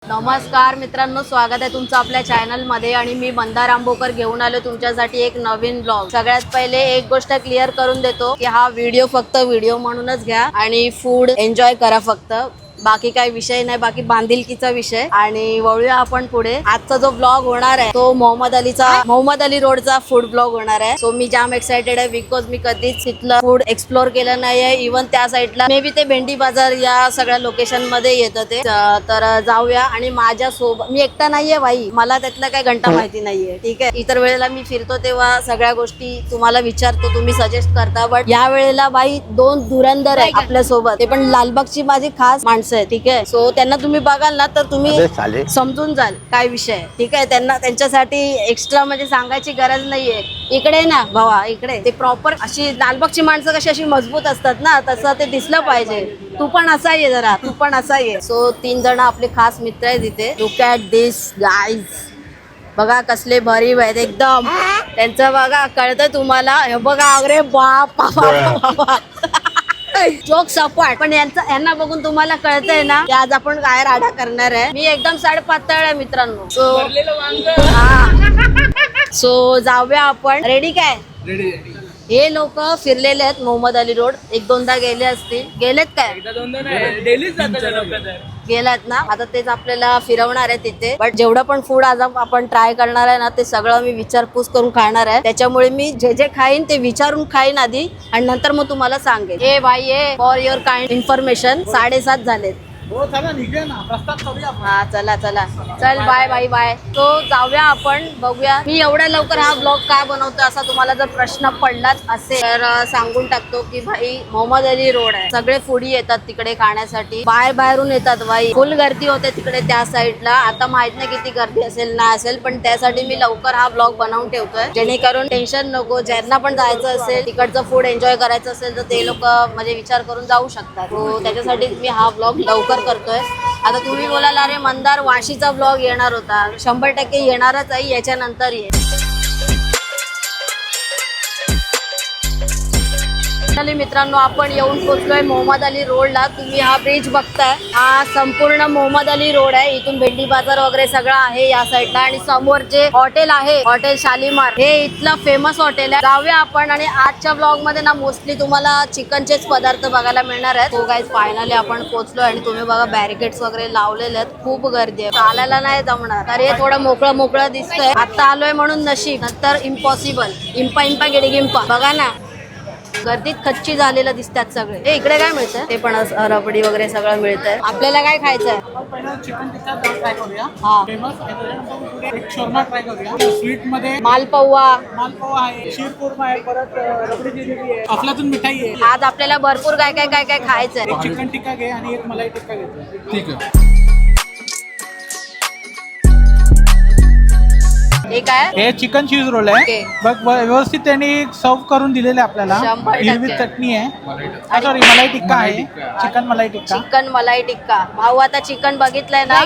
नमस्कार मित्रांनो, स्वागत आहे तुमचं आपल्या चॅनल मध्ये आणि मी मंदार आंबोकर घेऊन आलो तुमच्यासाठी एक नवीन ब्लॉग। सगळ्यात पहिले एक गोष्ट क्लिअर करून देतो की हा व्हिडिओ फक्त व्हिडिओ म्हणूनच घ्या आणि फूड एन्जॉय करा फक्त, बाकी काही विषय नाही, बाकी बांधिलकीचा विषय। आणि वळूया आपण पुढे। आजचा जो ब्लॉग होणार आहे तो मोहम्मद अली रोडचा फूड ब्लॉग होणार आहे। सो मी जाम एक्साइटेड आहे बिकॉज मी कधीच तिथलं फूड एक्सप्लोर केलं नाहीये। इव्हन त्या साईडला मे बी ते भेंडी बाजार या सगळ्या लोकेशन मध्ये येतं ते। तर जाऊया आणि माझ्या सोबत मी एकटा नाहीये भाई, मला त्यातला काही घंटा माहिती नाहीये, ठीक आहे। इतर वेळेला मी फिरतो तेव्हा सगळ्या गोष्टी तुम्हाला विचारतो, तुम्ही सजेस्ट करता, बट या वेळेला भाई दोन धुरंधर आहे आपल्या सोबत, ते पण लालबागची माझी खास माणसं आहे, ठीक आहे। सो त्यांना तुम्ही बघाल ना तर तुम्ही समजून जाल काय विषय, ठीक आहे। त्यांच्यासाठी एक्स्ट्रा म्हणजे सांगायची गरज नाहीये। इकडे ना भावा, इकडे ते प्रॉपर अशी लालबागची माणसं कशी अशी मजबूत असतात ना, तसं ते दिसलं पाहिजे। तू पण असा ये जरा, तू पण असा ये। सो 3 जण आपले खास मित्र आहेत इथे। लुक ॲट दिस गाईज, बघा कसले भारी आहेत एकदम। त्यांचं बघा, कळतं तुम्हाला, हे बघा, अरे बाप बाबा जोक सपाट, पण यांना बघून तुम्हाला कळतंय ना की आज आपण काय राडा करणार आहे। मी एकदम साडेपातळ आहे मित्रांनो। सो जाऊया आपण। रेडी काय? रेडी। हे लोक फिरलेले आहेत मोहम्मद अली रोड, 1-2दा गेले असतील। गेलेत काय? गेलात ना, आता तेच आपल्याला फिरवणार आहे तिथे। बट जेवढं पण फूड आज आपण ट्राय करणार आहे ना, ते सगळं मी विचारपूस करून खाणार आहे। त्याच्यामुळे मी जे जे खाईन ते विचारून खाईन आधी, आणि नंतर मग तुम्हाला सांगेन। हे भाई, हे फॉर युअर काइंड इन्फॉर्मेशन 7:30 झालेत। हा चला चल, बाय बाय बाय। तो जाऊया आपण, बघूया। मी एवढ्या लवकर हा ब्लॉग का बनवतो असा तुम्हाला जर प्रश्न पडलाच असेल तर सांगून टाकतो की भाई मोहम्मद अली रोड आहे, सगळे फूडी येतात तिकडे खाण्यासाठी, बाहेरून येतात भाई, फुल गर्दी होते तिकडे त्या साईडला। आता माहित नाही किती गर्दी असेल ना असेल, पण त्यासाठी मी लवकर हा ब्लॉग बनवून ठेवतोय, जेणेकरून टेन्शन नको। ज्यांना पण जायचं असेल, तिकडचं फूड एन्जॉय करायचं असेल तर ते लोक म्हणजे विचार करून जाऊ शकतात। त्याच्यासाठी मी हा ब्लॉग लवकर करतोय। आता तुम्ही बोलाल अरे मंदार वाशीचा ब्लॉग येणार होता, 100% येणारच आहे, याच्यानंतर ये। मित्रांनो, आपण येऊन पोहोचलोय मोहम्मद अली रोडला। तुम्ही हा ब्रिज बघताय, हा संपूर्ण मोहम्मद अली रोड आहे। इथून भेंडी बाजार वगैरे सगळं आहे या साईडला, आणि समोर जे हॉटेल आहे, हॉटेल शालीमार, हे इथलं फेमस हॉटेल आहे। जाऊया आपण। आणि आजच्या ब्लॉग मध्ये ना मोस्टली तुम्हाला चिकनचेच पदार्थ बघायला मिळणार आहेत। तो गाईज फायनली आपण पोहोचलोय, आणि तुम्ही बघा बॅरिकेड्स वगैरे लावलेले आहेत, खूप गर्दी आहे, चालायला नाही जमणार। तर हे थोडं मोकळं दिसतंय, आता आलोय म्हणून नशीब, नंतर इम्पॉसिबल। इम्पा गिडगिंपा, बघा ना गर्दीत खच्ची झालेलं दिसतात सगळे। हे इकडे काय मिळतं? ते पण रबडी वगैरे सगळं मिळतंय। आपल्याला काय खायचंय? चिकन टिक्का ट्राय करूया, हा फेमस। एक शोरमा ट्राय करूया, स्वीट मध्ये मालपौवा आहे, शीरकुर्मा आहे, परत रबडी जिलेबी आहे, अफलातून मिठाई आहे। आज आपल्याला भरपूर काय खायचंय। एक चिकन टिक्का घे आणि एक मलाई टिक्का घे। ठीक आहे। हे काय? हे चिकन चीज रोल आहे, बघ व्यवस्थित त्यांनी सर्व करून दिलेले आपल्याला। 100% हिरवी चटणी आहे, सॉरी मलाई टिक्का आहे, चिकन मलाई टिक्का। भाऊ आता चिकन बघितलंय ना,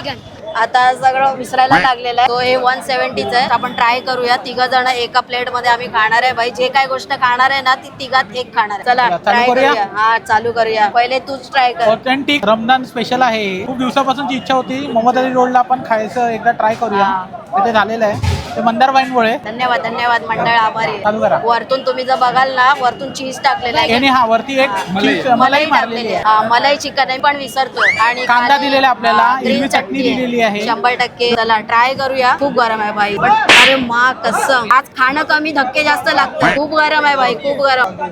आता सगळं विसरायला लागलेलं आहे। तो हे 170च आहे। आपण ट्राय करूया, 3 जण एका प्लेट मध्ये आम्ही खाणार आहे भाई। जे काय गोष्ट खाणार आहे ना ती 3घात एक खाणार आहे। चला ट्राय करूया। हा चालू करूया, पहिले तूच ट्राय कर। ऑथेंटिक रमजान स्पेशल आहे। खूप दिवसापासूनची इच्छा होती मोहम्मद अली रोडला आपण खायचं, एकदा ट्राय करूया। ते झालेलं आहे, ते मंदार वाईनमुळे। धन्यवाद मंडळ, आभारी। चालू करा। वरतून तुम्ही जर बघाल ना, वरतून चीज टाकलेला आहे, हा वरती एक मलाई मारलेली आहे, मलाई चिकन आहे पण विसरतोय, आणि कांदा दिलेला आपल्याला, हिरवी चटणी दिलेली आहे। 100%। चला ट्राय करूया। खूप गरम आहे भाई, पण अरे मा कसम, आज खाणं कमी धक्के जास्त लागतं। खूप गरम आहे भाई, खूप गरम।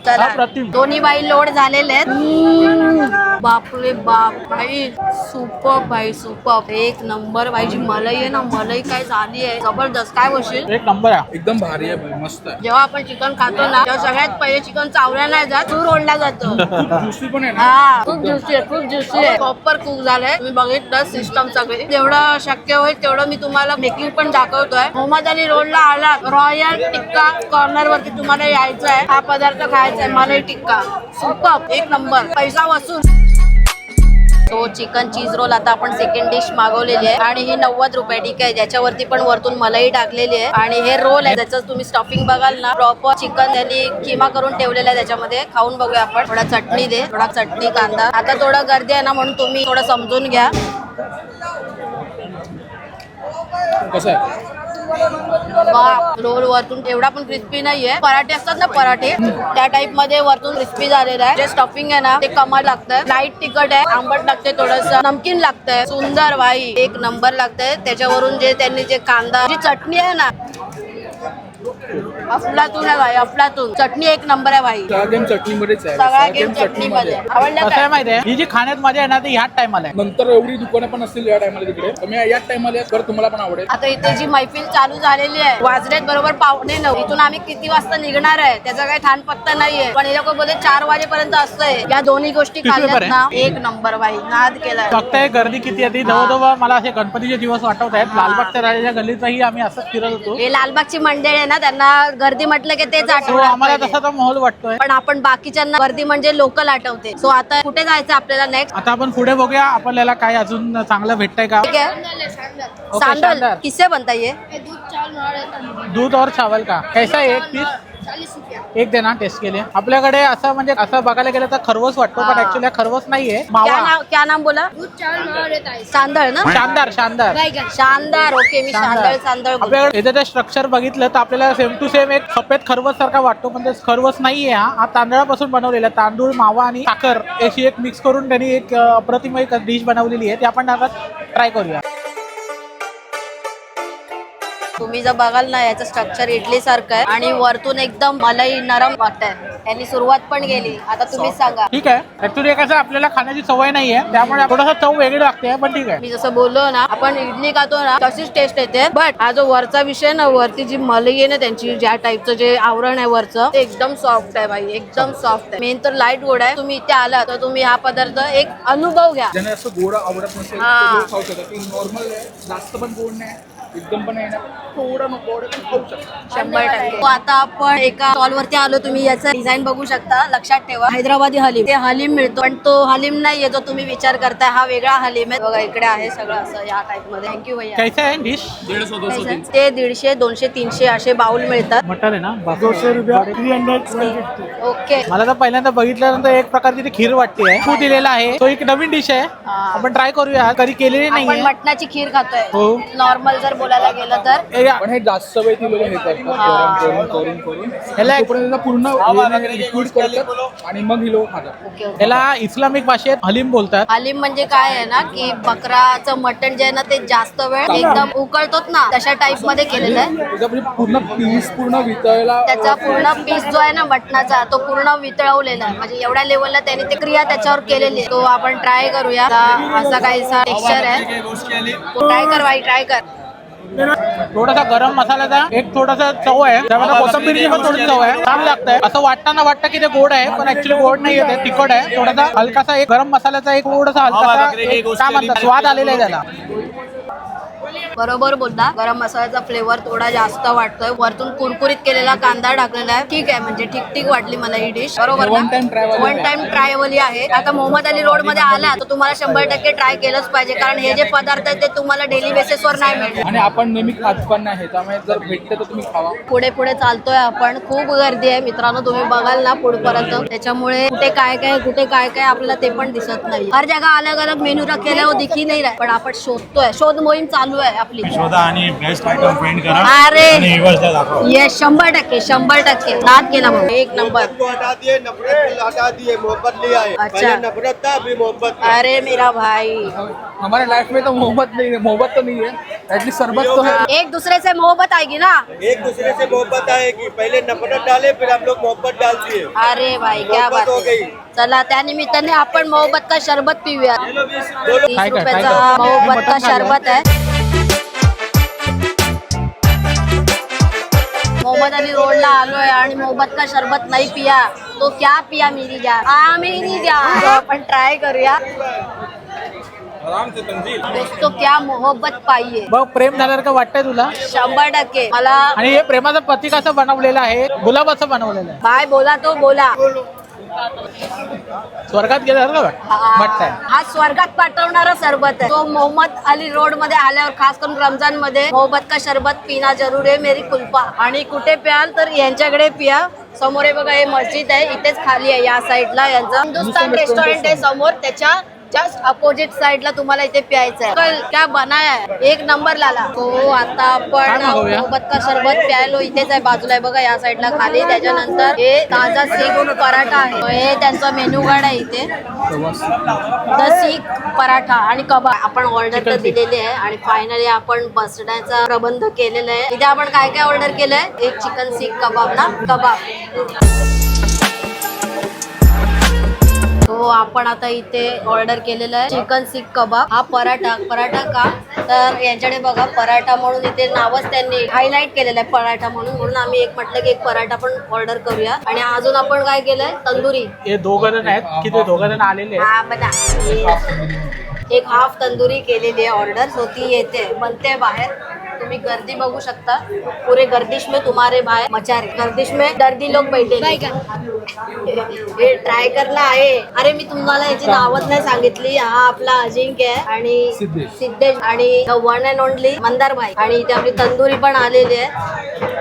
चला, दोन्ही बाई लोड झालेले आहेत। बापरे बाप भाई, सुपर भाई, सुपर, एक नंबर भाई। जी मलाई आहे ना, मलाई काय झाली आहे जबरदस्त। काय बोलशील? एक नंबर आहे, एकदम भारी आहे भाई, मस्त आहे। जेव्हा आपण चिकन खातो ना, तेव्हा सगळ्यात पहिले चिकन चावल्या नाही जात, चूर ओढला जातो। ज्युसी पण आहे ना, हा खूप ज्युसी आहे, प्रॉपर कुक झालंय। तुम्ही बघितलं सिस्टम सगळी, जेवढं शक्य होईल तेवढं मी तुम्हाला मेकिंग पण दाखवतोय। मोहम्मद अली रोडला आला, रॉयल टिक्का कॉर्नर वरती तुम्हाला यायचं आहे, हा पदार्थ खायचा आहे, मलाई टिक्का। सुपर, एक नंबर, पैसा वसूल। तो चिकन चीज रोल आता आपण सेकंड डिश मागवलेली आहे आणि ही 90 रुपये ठीक आहे. ज्याच्यावरती पण वरतून मलाई टाकलेली आहे आणि हे रोल आहे त्याचं तुम्ही स्टफिंग बघाल ना प्रॉपर चिकन त्यांनी किमा करून ठेवलेला आहे त्याच्यामध्ये. खाऊन बघूया आपण. थोडा चटणी दे, थोडा चटणी कांदा. आता थोडं गर्दी आहे ना म्हणून तुम्ही थोडं समजून घ्या. कसं आहे? रोल वरतून एवढा पण क्रिस्पी नाहीये. पराठे असतात ना पराठे त्या टाइप मध्ये वरतून क्रिस्पी झालेला आहे. जे स्टफिंग आहे ना ते कमाल लागतंय. लाईट तिखट आहे, आंबट लागते, थोडस नमकीन लागतंय. सुंदर भाई एक नंबर लागतंय. त्याच्यावरून जे त्यांनी जे कांदा जी चटणी आहे ना अफलातून आहे भाई, अफलातून. चटणी एक नंबर आहे भाई. सगळा गेम चटणीमध्येच आहे. सगळा गेम चटणीमध्ये. आवडलं कसं आहे काय? माहिती आहे ही जी खाण्यात मजा आहे ना ती ह्याच टायमाला आहे. नंतर एवढी दुकानं पण असतील या टायमाला तिकडे. तुम्ही याच टायमाला तर तुम्हाला पण आवडेल. आता इथे जी मैफिल चालू झालेली आहे वाजलेत बरोबर 8:45. इथून आम्ही किती वाजता निघणार आहे त्याचा काही ठाण पत्ता नाहीये. पण हे लोक बोलते 4 वाजेपर्यंत असतंय. या दोन्ही गोष्टी किती खाल्ल्यात बरं ना एक नंबर भाई. नाद केलाय. फक्त एक गर्दी किती आहे ती जवळजवळ मला असे गणपतीचे दिवस आठवत आहेत. लालबागच्या राजाच्या गल्लीतही आम्ही असंच फिरत होतो. हे लालबागची मंडळी आहे ना त्यांना गर्दी म्हटलं की तेच तो आठवणार आम्हाला पहिले. तसा तो माहोल वाटतोय. पण आपण बाकीच्यांना गर्दी म्हणजे लोकल आठवते. सो आता कुठे जायचं आपल्याला नेक्स्ट? आता आपण पुढे बघूया आपल्याला काय अजून चांगलं भेटतंय का. ठीक आहे. ओके, सांडल शानदार. किससे बनता ये? दूध और चावल का कैसा है एक पीस? एक देना टेस्ट के लिए. आपल्याकडे असं म्हणजे असं बघायला गेलं तर खरवस वाटतो पण ऍक्च्युअली खरवस नाहीये. मावा. क्या नाम बोला? सांदळ ना? शानदार शानदार शानदार. ओके मी शानदाळ सांदळ बोलते. आपल्याकडे इथे ते स्ट्रक्चर बघितलं तर आपल्याला सेम टू सेम एक सफेद खरवस सारखा वाटतो पण ते खरवस नाहीये. हा तांदळापासून बनवलेला तांदूळ मावा आणि साखर अशी एक मिक्स करून त्यांनी एक अप्रतिम एक डिश बनवलेली आहे. ती आपण आता ट्राय करूया. तुम्ही जर बघाल ना याचं स्ट्रक्चर इडली सारखं आहे आणि वरतून एकदम मलाई नरम वाटतंय. यांनी सुरुवात पण केली. आता तुम्हीच सांगा. ठीक आहे. ऍक्च्युली कसं आपल्याला खाण्याची सवय नाहीये त्यामुळे थोडंसं चव वेगळी लागते पण ठीक आहे. मी जसं बोललो ना आपण इडली खातो ना तशीच टेस्ट येते. बट हा जो वरचा विषय ना वरती जी मलाई आहे ना त्यांची ज्या टाईपचं जे आवरण आहे वरचं ते एकदम सॉफ्ट आहे भाई. एकदम सॉफ्ट आहे. मेन तर लाईट गोड आहे. तुम्ही इथे आला तर तुम्ही हा पदार्थ एक अनुभव घ्या. ज्याने असं गोड आवडत नसेल हा. ते लोक खाऊ शकतात. ती नॉर्मल आहे, जास्त पण गोड नाही, एकदम पण आहे ना थोडं नको गोड पण खाऊ शकतात. 100%. तो आता आपण एका स्टॉल वरती आलो. तुम्ही याचं डिझाईन बघू शकता. लक्षात ठेवा हैदराबादी हलीम. ते हलीम मिळतो पण तो हलीम नाहीये जो तुम्ही विचार करताय. हा वेगळा हलीम आहे. बघा इकडे आहे सगळं असं या टाइप मध्ये. थँक्यू भैया. कैसा आहे डिश? 150-200 ते 150, 200, 300 असे बाउल मिळतात. मटन आहे ना 200 रुपये. ओके. मला तर पहिल्यांदा बघितल्यानंतर एक प्रकारची ती खीर वाटते. तू दिलेला आहे तो एक नवीन डिश आहे. हा. आपण ट्राय करूया. कधी केलेली आपण नाहीये. मटणाची खीर खातोय. हो. नॉर्मल जर बोलायला गेलं तर पण हे जास्त वेळ ती लोक हे करतात गरम करून करून ह्याला तोपर्यंत त्याचा पूर्ण लिक्विड करतात आणि मग ही लोक खातात. Okay okay. याला इस्लामिक भाषेत हलीम बोलतात. हलीम म्हणजे काय आहे ना की बकराचं मटण जे आहे ना ते जास्त वेळ एकदम उकळतोत ना तशा टाइप मध्ये केलेलं आहे. त्याचा म्हणजे पूर्ण पीस पूर्ण वितळला त्याचा पूर्ण पीस जो आहे ना मटणाचा तो पूर्ण वितळवलेला आहे. म्हणजे एवढ्या लेवलला त्याने ते क्रिया त्याच्यावर केलेली आहे. तो आपण ट्राय करूया. असा काहीसा टेक्स्चर आहे. ट्राय कर बाई ट्राय कर. थोडासा गरम मसाल्याचा एक थोडासा चव आहे. त्यामध्ये कोथिंबीरची पण थोडी चव आहे. छान लागतंय. असं वाटताना वाटतं की ते गोड आहे पण ऍक्च्युली गोड नाही आहे. ते तिखट आहे. थोडासा हलकासा एक गरम मसाल्याचा एक थोडासा हलकासा एक काय म्हणतात स्वाद आलेला आहे त्याला. बरोबर बोलता. गरम मसाल्याचा फ्लेवर थोडा जास्त वाटतोय. वरतून कुरकुरीत केलेला कांदा टाकलेला आहे. ठीक आहे म्हणजे ठीक ठीक वाटली मला ही डिश. बरोबर One time try वाली वन टाइम ट्रायवली आहे. आता मोहम्मद अली रोड मध्ये आला तर तुम्हाला 100% ट्राय केलंच पाहिजे कारण हे जे पदार्थ आहेत ते तुम्हाला डेली बेसिसवर नाही मिळणार. आणि आपण नेहमी खात पण नाही त्यामुळे जर भेटते तर तुम्ही खावा. पुढे पुढे चालतोय आपण. खूप गर्दी आहे मित्रांनो. तुम्ही बघाल ना पुढपर्यंत. त्याच्यामुळे कुठे काय काय आपल्याला ते पण दिसत नाही. हर जगह अलग अलग मेनू रखेला हो दिखी नाही रहा पण आपण शोधतोय. शोध मोहीम चालू आहे आपली. शोधा आणि बेस्ट आयटम फाइंड करा अरे आणि व्ह्यूअर्सला दाखवा. ये 100% नाद केला मग एक नंबर. को हटा दिए, नफरत हटा दिए, मोहब्बत ले आए. अच्छा. पहले नफरत था, अभी मोहब्बत है. अरे मेरा भाई हमारे लाइफ में तो मोहब्बत तो नहीं है एटलीस्ट सरबत तो है. एक दूसरे से मोहब्बत आएगी ना. एक दूसरे से मोहब्बत आएगी. पहले नफरत डाले फिर हम लोग मोहब्बत डालती है. अरे भाई क्या बात हो है. गई. चला त्यानिमित्ताने आपण मोहब्बत का शरबत पिऊया. 30 काय रुपयाचा काय? मोहब्बत का शरबत है. मोहम्मद अली रोडला आलोय आणि मोहब्बत का शरबत नाही पिया तो क्या पिया मेरी जान. मेरी जान. तो आपण ट्राय करूया. दोस्तों क्या मोहब्बत पाहिजे. बघ प्रेम झाल्यासारखं वाटतंय तुला. 100% मला आणि हे प्रेमाचं प्रतीक असं बनवलेलं आहे. गुलाब असं बनवलेलं आहे. बाय बोला तो बोला. स्वर्गात गेल्यासारखं वाटतंय. हा स्वर्गात पाठवणारा सरबत आहे. तो मोहम्मद अली रोड मध्ये आल्यावर खास करून रमजान मध्ये मोहब्बत का शरबत पिना जरूर आहे मेरी कुल्फा. आणि कुठे प्याल तर यांच्याकडे पिया. समोर आहे बघा, हे मस्जिद आहे, इथेच खाली आहे या साईडला यांचं हिंदुस्तान रेस्टॉरंट आहे समोर. त्याच्या जस्ट अपोजिट साइडला तुम्हाला इथे प्यायचं आहे. क्या बनाया है, एक नंबर लाला. तो आता आपण मोहब्बत का शरबत प्यायलो. इथेच आहे, बाजूला आहे बघा या साईडला खाली. त्याच्यानंतर हे ताजा सीख पराठा आहे, हे त्यांचा मेन्यू कार्ड आहे इथे. द सीख पराठा आणि कबाब आपण ऑर्डर तर दिलेली आहे. आणि फायनली आपण बसण्याचा प्रबंध केलेला आहे. इथे आपण काय काय ऑर्डर केलंय, एक चिकन सीख कबाब ना, कबाब. तो आपण आता इथे ऑर्डर केलेला आहे चिकन सीख कबाब. हा पराठा का तर यांच्याकडे बघा पराठा म्हणून इथे नावच त्यांनी हायलाइट केलेलं आहे पराठा म्हणून आम्ही एक म्हटलं की एक पराठा पण ऑर्डर करूया. आणि अजून आपण काय केलंय, तंदुरी. हे दोघ जण आहेत की ते दोघ जण आलेले आहेत. हा बघा, एक हाफ तंदुरी केलेली आहे ऑर्डर. सो ती येते, बनते बाहेर. तुम्ही गर्दी बघू शकता, पुरे गर्दिश में तुम्हारे भाई मचारे, गर्दिश में दर्दी लोक बैठे. हे ट्राय करला आहे. अरे मी तुम्हाला याची नावच नाही सांगितली. हा आपला अजिंक्य आहे आणि सिद्धेश आणि वन अँड ओनली मंदार भाई. आणि इथे आपली तंदुरी पण आलेली आहे.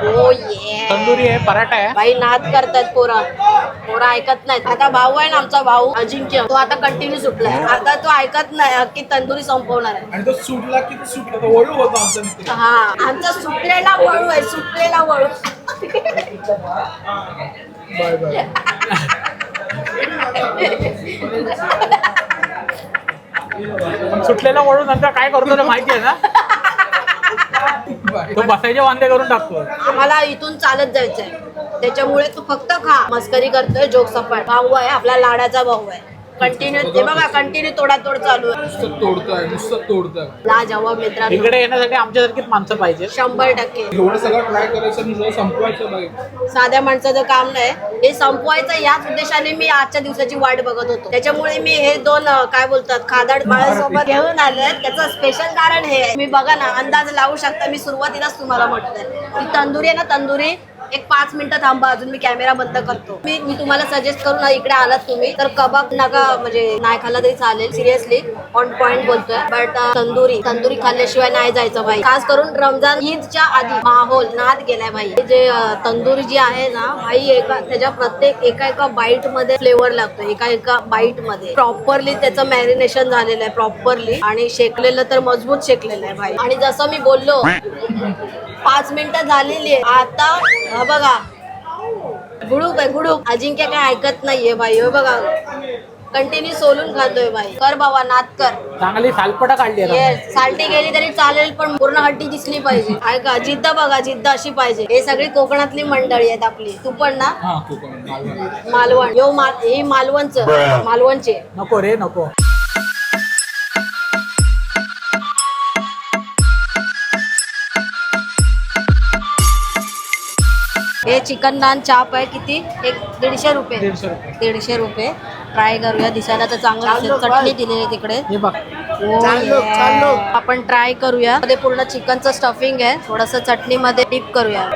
ओ ये तंदुरी आहे, पराठा आहे. भाई नाद करतात पोरा ऐकत नाहीत. आता भाऊ आहे ना आमचा भाऊ अजिंक्य, तो आता कंटिन्यू सुटलाय. आता तो ऐकत नाही की तंदुरी संपवणार आहे. आणि तो सुटला की सुटला तो वळू होता आमचा मित्र. हा आमचा सुटलेला वळू आहे, सुटलेला वळू. Bye bye. सुटलेला वळून नंतर काय करतो ते माहिती आहे ना, तो बसायचे वांदे करून टाकतो. आम्हाला इथून चालत जायचंय, त्याच्यामुळे तू फक्त खा. मस्करी करतोय, जोक सपाट. भाऊ आहे आपला, लाडाचा भाऊ आहे. कंटिन्यू ते बघा, कंटिन्यू तोडातोड चालू आहे. नुसतं तोडताय. लाजवाब मित्रांनो, इकडे येण्यासाठी आमच्यासारखीच माणसं पाहिजे. 100%. एवढं सगळं ट्राय करायचं आणि संपवायचं बाई. साध्या माणसाचं काम नाही हे संपवायचं. याच उद्देशाने मी आजच्या दिवसाची वाट बघत होतो. त्याच्यामुळे मी हे दोन काय बोलतात खादाड बाळासोबत घेऊन आले. त्याचं स्पेशल कारण हे आहे. मी बघा ना, अंदाज लावू शकता. मी सुरुवातीलाच तुम्हाला म्हटलंय ती तंदुरी आहे ना, तंदुरी एक 5 मिनिटं थांबा, अजून मी कॅमेरा बंद करतो. मी तुम्हाला सजेस्ट करून इकडे आलात तुम्ही तर कबाब नका, म्हणजे नाही खाल्ला तरी चालेल. सिरियसली ऑन पॉइंट बोलतोय. बट तंदुरी खाल्ल्याशिवाय नाही जायचं भाई. खास करून रमजान ईदच्या आधी माहोल नाद गेलाय भाई. जे तंदुरी जी आहे ना भाई, त्याच्या प्रत्येक एका बाईट मध्ये फ्लेवर लागतो. एका बाईट मध्ये प्रॉपरली त्याचं मॅरिनेशन झालेलं आहे प्रॉपरली. आणि शेकलेलं तर मजबूत शेकलेलं आहे भाई. आणि जसं मी बोललो 5 मिनिटं झालेली आहे. आता बघा गुडूप आहे, गुडूप. अजिंक्य काय ऐकत नाहीये भाई. हो बघा, कंटिन्यू सोलून खातोय भाई. कर बाबा, नाद कर. चांगली सालपटा काढली आहे. येस, साल्टी गेली तरी चालेल पण पूर्ण हड्डी दिसली पाहिजे. ऐका, जिद्द बघा, जिद्द अशी पाहिजे. हे सगळी कोकणातली मंडळी आहेत आपली. तू पण ना, मालवण. हे मालवणचे. नको रे नको. हे चिकन नान चाप आहे. किती? एक 150 रुपये. 150 रुपये. ट्राय करूया. दिसायला तर चांगलं दिसेल. चटणी दिलेली आहे तिकडे. हे बघ, आपण ट्राय करूया. मध्ये पूर्ण चिकनचं स्टफिंग आहे. थोडस चटणी मध्ये डिप करूया.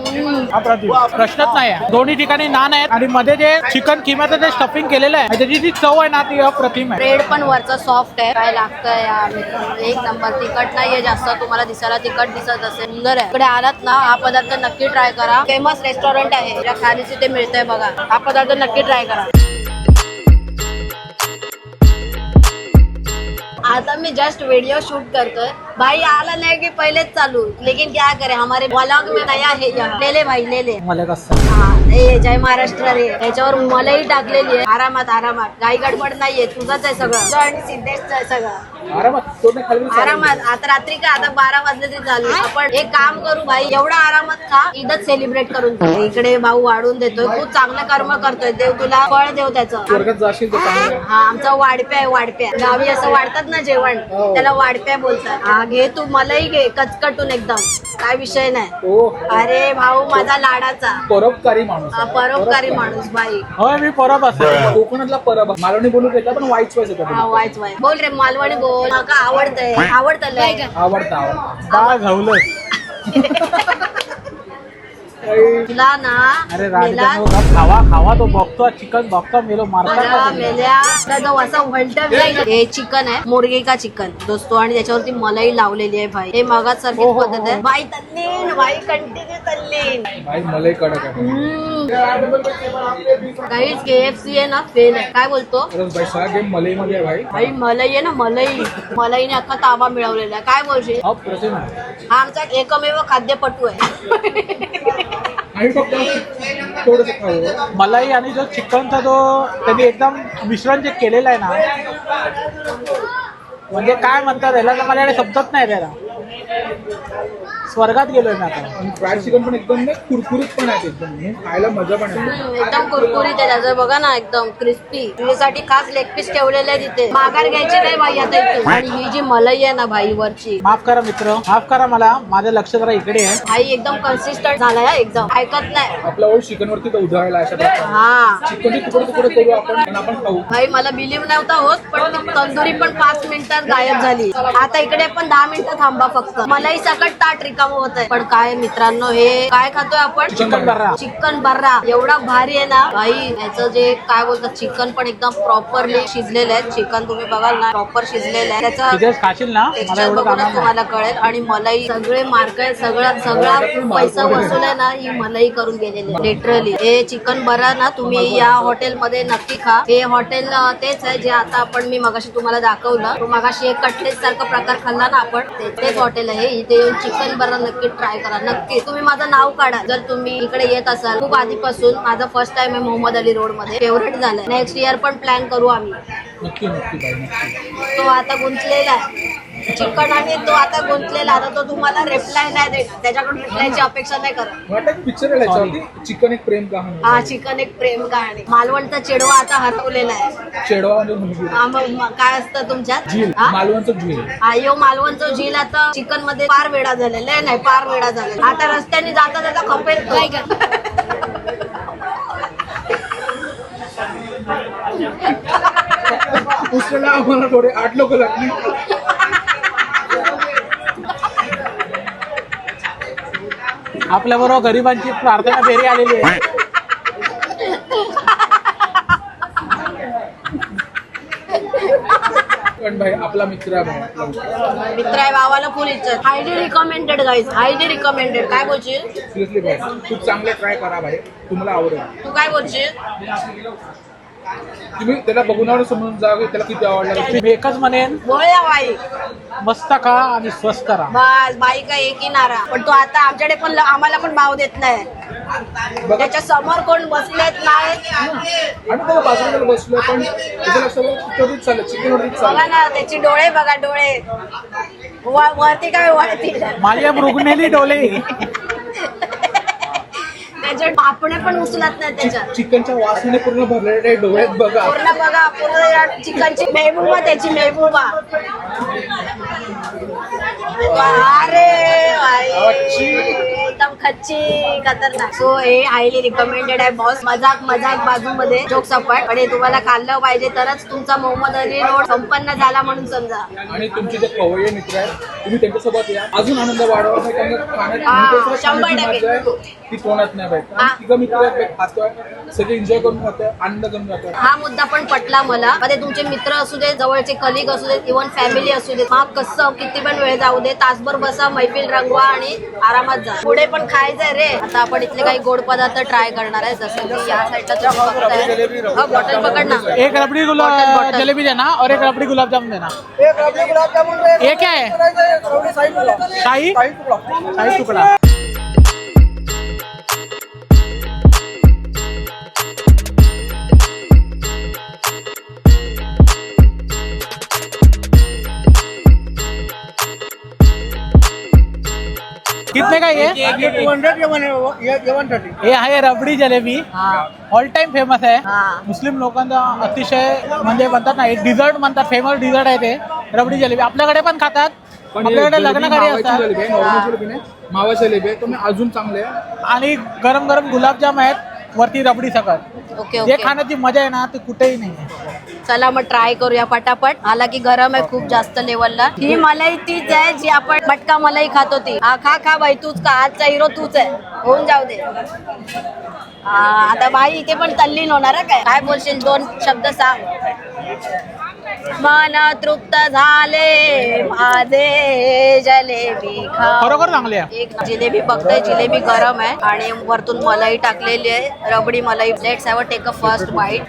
प्रश्नच नाही आहे. दोन्ही ठिकाणी नान आहेत आणि मध्ये जे चिकन किमाचं जे स्टफिंग केलेलं आहे त्याची जी चव आहे ना ती अप्रतिम आहे. ब्रेड पण वरचा सॉफ्ट आहे. काय लागतंय या मित्रांनो, एक नंबर. तिखट नाहीये जास्त. तुम्हाला दिसायला तिखट दिसत असेल. सुंदर आहे. इकडे आलात ना, हा पदार्थ नक्की ट्राय करा. फेमस रेस्टॉरंट आहे, या खालीच इथे मिळतंय बघा. हा पदार्थ नक्की ट्राय करा. आता मी जस्ट वीडियो शूट करतोय. भाई आला नाही की पहलेच चालू. लेकिन क्या करे, हमारे व्लॉग में नया है यहाँ. ले भाई ले. मला कसं जय महाराष्ट्र रे. याच्यावर मलाही टाकलेली आहे. आरामात घाई गडबड नाहीये. तुझंच आहे सगळं आणि सिद्धेशचं आहे सगळं. आरामात. आता रात्री का, आता 12 वाजले तरी चालू. आपण एक काम करू भाई, एवढा आरामात खा, ईदच सेलिब्रेट करून. इकडे भाऊ वाढून देतोय. खूप चांगलं कर्म करतोय. देव तुला फळ देव त्याचं. हा आमचा वाढप्या आहे. वाढप्या गावी असं वाढतात ना जेवण, त्याला वाढप्या बोलतात. हा घे तू, मलाही घे कचकटून एकदम. काय विषय नाही. अरे भाऊ माझा लाडाचा परोपकारी माणूस. परोपकारी माणूस भाई. होय, मी परब असतो. कोकणातला परब. मालवणी बोलू घेतला पण वाईट वाईस येतो. हा वाईच बोल रे, मालवणी बोल. का आवडतंय? आवडतं. आवडतं. काय झालं. तुला ना अरे मेला खावा खावा तो बघतो चिकन बघतो मेलो मारता मेल्या जो असा वलटत नाही. हे चिकन आहे मुर्गी का चिकन दोस्तो आणि त्याच्यावरती मलाई लावलेली आहे भाई. हे मगाच सारखी पद्धत आहे भाई. तल्लीन भाई कंटिन्यू तल्लीन भाई मलाई कडक आहे. काहीच KFC आहे ना फेल आहे. काय बोलतो खरंच भाई सहा गेम मलाई मध्ये आहे भाई. भाई मलाई आहे ना मलाईने अख्खा ताबा मिळवलेला आहे. काय बोलशील? अप्रतिम हा आमचा एकमेव खाद्यपटू आहे. आणि फक्त थोडंसं खाऊ. मलाई आणि जो चिकनचा जो त्यांनी एकदम मिश्रण जे केलेलं आहे ना म्हणजे काय म्हणतात याला तर माझ्याकडे शब्दच नाही त्याला. स्वर्गात गेलोय मी आता. आणि फ्राईड चिकन पण एकदम नाही कुरकुरीत पण आहे एकदम म्हणून खायला मजा पण आहे. एकदम कुरकुरीत आहे त्याचं बघा ना एकदम क्रिस्पी. तुझ्यासाठी खास लेग पीस ठेवलेले आहे तिथे. माघार घ्यायची नाही भाई आता इथे. आणि ही जी मलाई आहे ना भाई वरची माफ करा मित्र माफ करा मला माझं लक्ष जरा इकडे आहे. भाई एकदम कन्सिस्टंट झालाय एकदम ऐकत नाही. आपला ओळ चिकन वरती तर उधळायला अशा प्रकारे हा चिकनचे तुकडे तुकडे करू आपण आणि आपण खाऊ. भाई मला बिलीव्ह नव्हता होत पण ती तंदुरी पण 5 मिनिटात गायब झाली. आता इकडे पण 10 मिनिटं थांबा फक्त. मलाही सकट ताट रिकाम होत आहे. पण काय मित्रांनो हे काय खातोय आपण? चिकन बर्रा. चिकन बर्रा एवढा भारी आहे ना भाई. याचं जे काय बोलतात चिकन पण एकदम प्रॉपरली शिजलेलं आहे. चिकन तुम्ही बघाल ना प्रॉपर शिजलेलं आहे. त्याचा तिथेच खाशील ना मला टेक्स्चर एवढं बघूनच जाणार तुम्हाला कळेल. आणि मलाई सगळे मार्केट सगळा पैसा वसूल आहे ना ही मलाई करून गेलेली आहे लिटरली. हे चिकन बर्रा ना तुम्ही या हॉटेलमध्ये नक्की खा. हे हॉटेल तेच आहे जे आता आपण मी मगाशी तुम्हाला दाखवलं. तो मगाशी एक कटलेट सारखा प्रकार खाल्ला ना आपण तेच हॉटेल आहे. इथे येऊन चिकन बर्रा नक्की ट्राय करा. नक्की तुम्ही माझं नाव काढा जर तुम्ही इकडे येत असाल. खूप आधीपासून माझा फर्स्ट टाइम आहे मोहम्मद अली रोड मध्ये. फेवरेट झालाय. नेक्स्ट इयर पण प्लॅन करू आम्ही. नक्की नक्की भाई नक्की. तो आता गुंतलेला आहे चिकन आणि तो आता गुंतलेला. आता तो तुम्हाला रिप्लाय नाही देणार. त्याच्याकडून रिप्लायची अपेक्षा नाही करत. वाटत पिक्चर आहे याच्यावरती चिकन एक प्रेम कहाणी. हा चिकन एक प्रेम कहाणी. मालवणचा चेडवा आता हरवलेला आहे. चेडवा म्हणजे मुलगी. हा, मग काय असतं तुमच्यात? झील हा? मालवणचं झील. आयो मालवणचं झील आता चिकन मध्ये फार वेळा झालेला आहे. नाही फार वेळा झालेला. आता रस्त्याने जाता जाता खपेल काय उसला आम्हाला थोडे 8 लोक लागली. आपल्या बरोबर गरिबांची प्रार्थना फेरी आलेली आहे. पण भाई आपला मित्र आहे भाई. आपला मित्र आहे भावाला फुल इज्जत. Highly recommended guys highly recommended. काय बोलशील? सिरियसली भाई खूप चांगले ट्राय करा भाई तुम्हाला आवडेल. तू काय बोलशील? तुम्ही त्याला बघून समजून जा की त्याला किती आवडलं. मी एकच म्हणेन बोळ्या बाई मस्त खा आणि स्वस्त राहा. बस बाई काय एक नारा. पण तो आता आमच्याकडे पण आम्हाला पण भाव देत नाही. त्याच्या समोर कोण बसलेत नाहीत. आणि त्याला बाजूला बसलो पण त्याचं लक्ष चिकनवरतीच चाललं चिकनवरतीच बघा चाललं. ना त्याची डोळे बघा डोळे वरती काय वरती माझ्या मृगनेली डोले. त्याचे पापणे पण उचलत नाही त्याच्यात. चिकनच्या वासने पूर्ण भरलेले डोळ्यात बघा. पूर्ण बघा पूर्ण चिकनची मेहबूबा त्याची मेहबूबा. अरे भाई एकदम खच्ची खतरनाक. सो हे हायली रिकमेंडेड आहे बॉस. मजाक बाजूमध्ये जोक सपाट. पण हे तुम्हाला खाल्लं पाहिजे तरच तुमचा मोहम्मद अली रोड संपन्न झाला म्हणून समजा. आणि तुमचे जे खवय्ये मित्र आहेत तुम्ही त्यांच्यासोबत या अजून आनंद वाढवा. हा, 100% ती कोणात नाही पाहिजे. तिघं मित्र आहेत, खातोय सगळे एन्जॉय करून खातोय आनंद करून जातोय. हा मुद्दा पण पटला मला. ते तुमचे मित्र असू देत जवळचे कलिग असू देत इव्हन फॅमिली असू देत. मग कसं किती पण वेळ जाऊ दे तासभर बसा मैफिल रंगवा आणि आरामात जा. पुढे पण खायचंय रे. आता आपण इथले काही गोड पदार्थ ट्राय करणार आहे. जसं की या साईडला तुम्ही बघताय. बॉटल पकड ना. एक रबड़ी गुलाब जलेबी देना और एक रबड़ी गुलाब जामुन देना. ये क्या है? शाही शाही टुकड़ा. कितने का ये? 130. हे आहे रबडी जलेबी. हा ऑल टाइम फेमस आहे. हा मुस्लिम लोकांचा अतिशय म्हणजे म्हणतात ना डिझर्ट म्हणतात. फेमस डिझर्ट आहे ते रबडी जलेबी. आपल्याकडे पण खातात. आपल्याकडे लग्न कार्य असतात. नॉर्मल जलेबी नाही मावा जलेबी आहे तुम्ही अजून चांगले आहे. आणि गरम गरम गुलाबजाम आहेत. वरती रबडी सकट. ओके जे ओके खाण्याची मजा आहे ना ती कुठेही नाही आहे. चला मग ट्राय करूया पटापट. हाला की गरम आहे खूप जास्त लेवलला. ही मलाई तीच आहे जी आपण मटका मलाई खात होती. हा खा खा बाई तूच का, आजचा हिरो तूच आहे, होऊन जाऊ दे. आता बाई इथे पण तल्लीन होणार आहे काय. काय बोलशील, 2 शब्द सांग. मन तृप्त झाले माझे जलेबी खा. खरोखर चांगली आहे. एक जिलेबी बघताय, जिलेबी गरम आहे आणि वरतून मलाई टाकलेली आहे, rabri malai. Let's have take a first bite.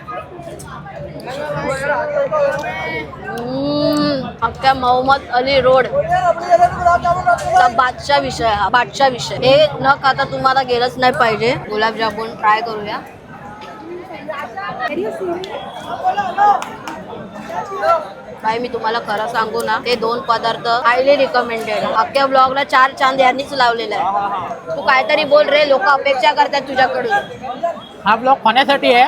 अख्ख्या मोहम्मद अली रोड चा बादशाह विषय, हा बादशाह विषय. हे न खाता तुम्हाला गेलंच नाही पाहिजे. गुलाबजामुन ट्राय करूया. भाई मी तुम्हाला खरं सांगू ना, ते 2 पदार्थ हायली रिकमेंडेड. अख्ख्या ब्लॉगला 4 चांद यांनीच लावलेला आहे. तू काहीतरी बोल रे, लोक अपेक्षा करतात तुझ्याकडून. हा ब्लॉग खाण्यासाठी आहे,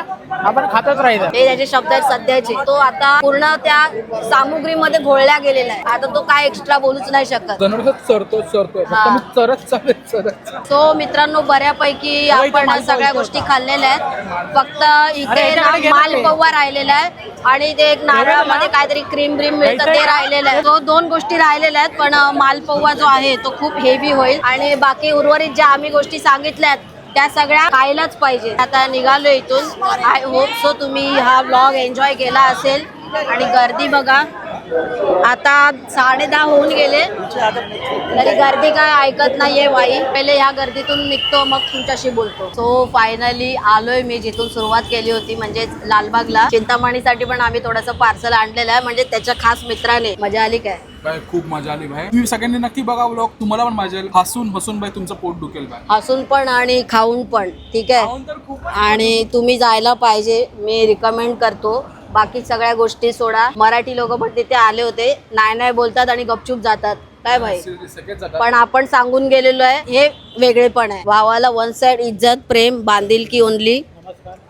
आपण खातच राहायचं. हे त्याचे शब्द आहेत सध्याचे. तो आता पूर्ण त्या सामुग्रीमध्ये घोळल्या गेलेला आहे. आता तो काय एक्स्ट्रा बोलूच नाही शकत. जनावरच चरतो फक्त हा. मी चरत सो मित्रांनो, बऱ्यापैकी आपण सगळ्या गोष्टी खाल्लेल्या आहेत. फक्त इथे ना मालपौवा राहिलेला आहे आणि ते एक नारळामध्ये काहीतरी क्रीम ब्रीम मिळतं ते राहिलेलं आहे. तो 2 गोष्टी राहिलेल्या आहेत, पण मालपौवा जो आहे तो खूप हेवी होईल. आणि बाकी उर्वरित ज्या आम्ही गोष्टी सांगितल्यात त्या सगळ्या खायलाच पाहिजे. आता निघालो इथून. आय होप सो तुम्ही हा ब्लॉग एन्जॉय केला असेल. आणि गर्दी बघा, आता 10:30 होऊन गेले तरी गर्दी काय ऐकत नाहीये बाई. पहिले ह्या गर्दीतून निघतो मग तुमच्याशी बोलतो. सो फायनली आलोय मी जिथून सुरुवात केली होती, म्हणजे लालबागला. चिंतामणीसाठी पण आम्ही थोडंसं पार्सल आणलेलं आहे, म्हणजे त्याच्या खास मित्राने. मजा आली काय? भाई खूप मजा आली भाई. तुम्ही सगळ्यांनी नक्की बघा व्लॉग, तुम्हाला पण मजा येईल. हसून भाई तुमचं पोट दुखेल भाई. हसून पण आणि खाऊन पण. ठीक आहे. खाऊन तर खूप. आणि तुम्ही जायला पाहिजे, मी रिकमेंड करतो. बाकी सगळ्या गोष्टी सोडा. मराठी लोक पण तिथे आले होते, नाही बोलतात आणि गपचूप जातात. काय भाई, सगळेच जातात. पण आपण सांगून गेलेलो आहे, हे वेगळेपण आहे. भावाला 1 साइड इज्जत, प्रेम, बांधिलकी ओनली.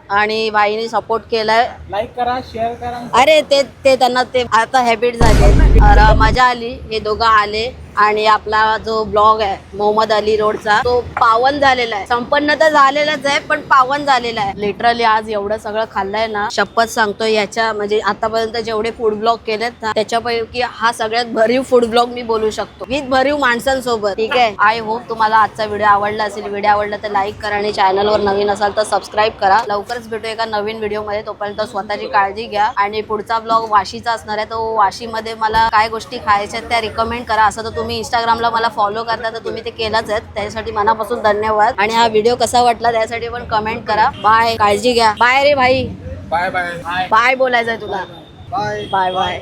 आणि बाईने सपोर्ट केलाय. लाईक करा, शेअर करा. अरे ते त्यांना ते आता हॅबिट झाली. मजा आली. हे दोघं आले आणि आपला जो ब्लॉग आहे मोहम्मद अली रोडचा, तो पावन झालेला आहे. संपन्न तर झालेलाच आहे, पण पावन झालेला आहे. लिटरली आज एवढं सगळं खाल्लंय ना, शपथ सांगतोय. याच्या म्हणजे आतापर्यंत जेवढे फूड ब्लॉग केलेत ना, त्याच्यापैकी हा सगळ्यात भरीव फूड ब्लॉग मी बोलू शकतो, विथ भरीव माणसांसोबत. ठीक आहे. आय होप तुम्हाला आजचा व्हिडिओ आवडला असेल. व्हिडिओ आवडला तर लाईक करा आणि चॅनलवर नवीन असाल तर सबस्क्राईब करा. लवकरच भेटू एका नवीन व्हिडिओ मध्ये. तोपर्यंत स्वतःची काळजी घ्या. आणि पुढचा ब्लॉग वाशीचा असणार आहे. तो वाशीमध्ये मला काय गोष्टी खायच्या त्या रिकमेंड करा. असं तर तुम्ही इंस्टाग्रामला मला फॉलो करता तर तुम्ही ते केलंच आहे, त्यासाठी मनापासून धन्यवाद. आणि हा व्हिडिओ कसा वाटला त्यासाठी पण कमेंट करा. बाय, काळजी घ्या. बाय रे भाई. Bye bye. बाय बोलायचंय तुला. Bye bye.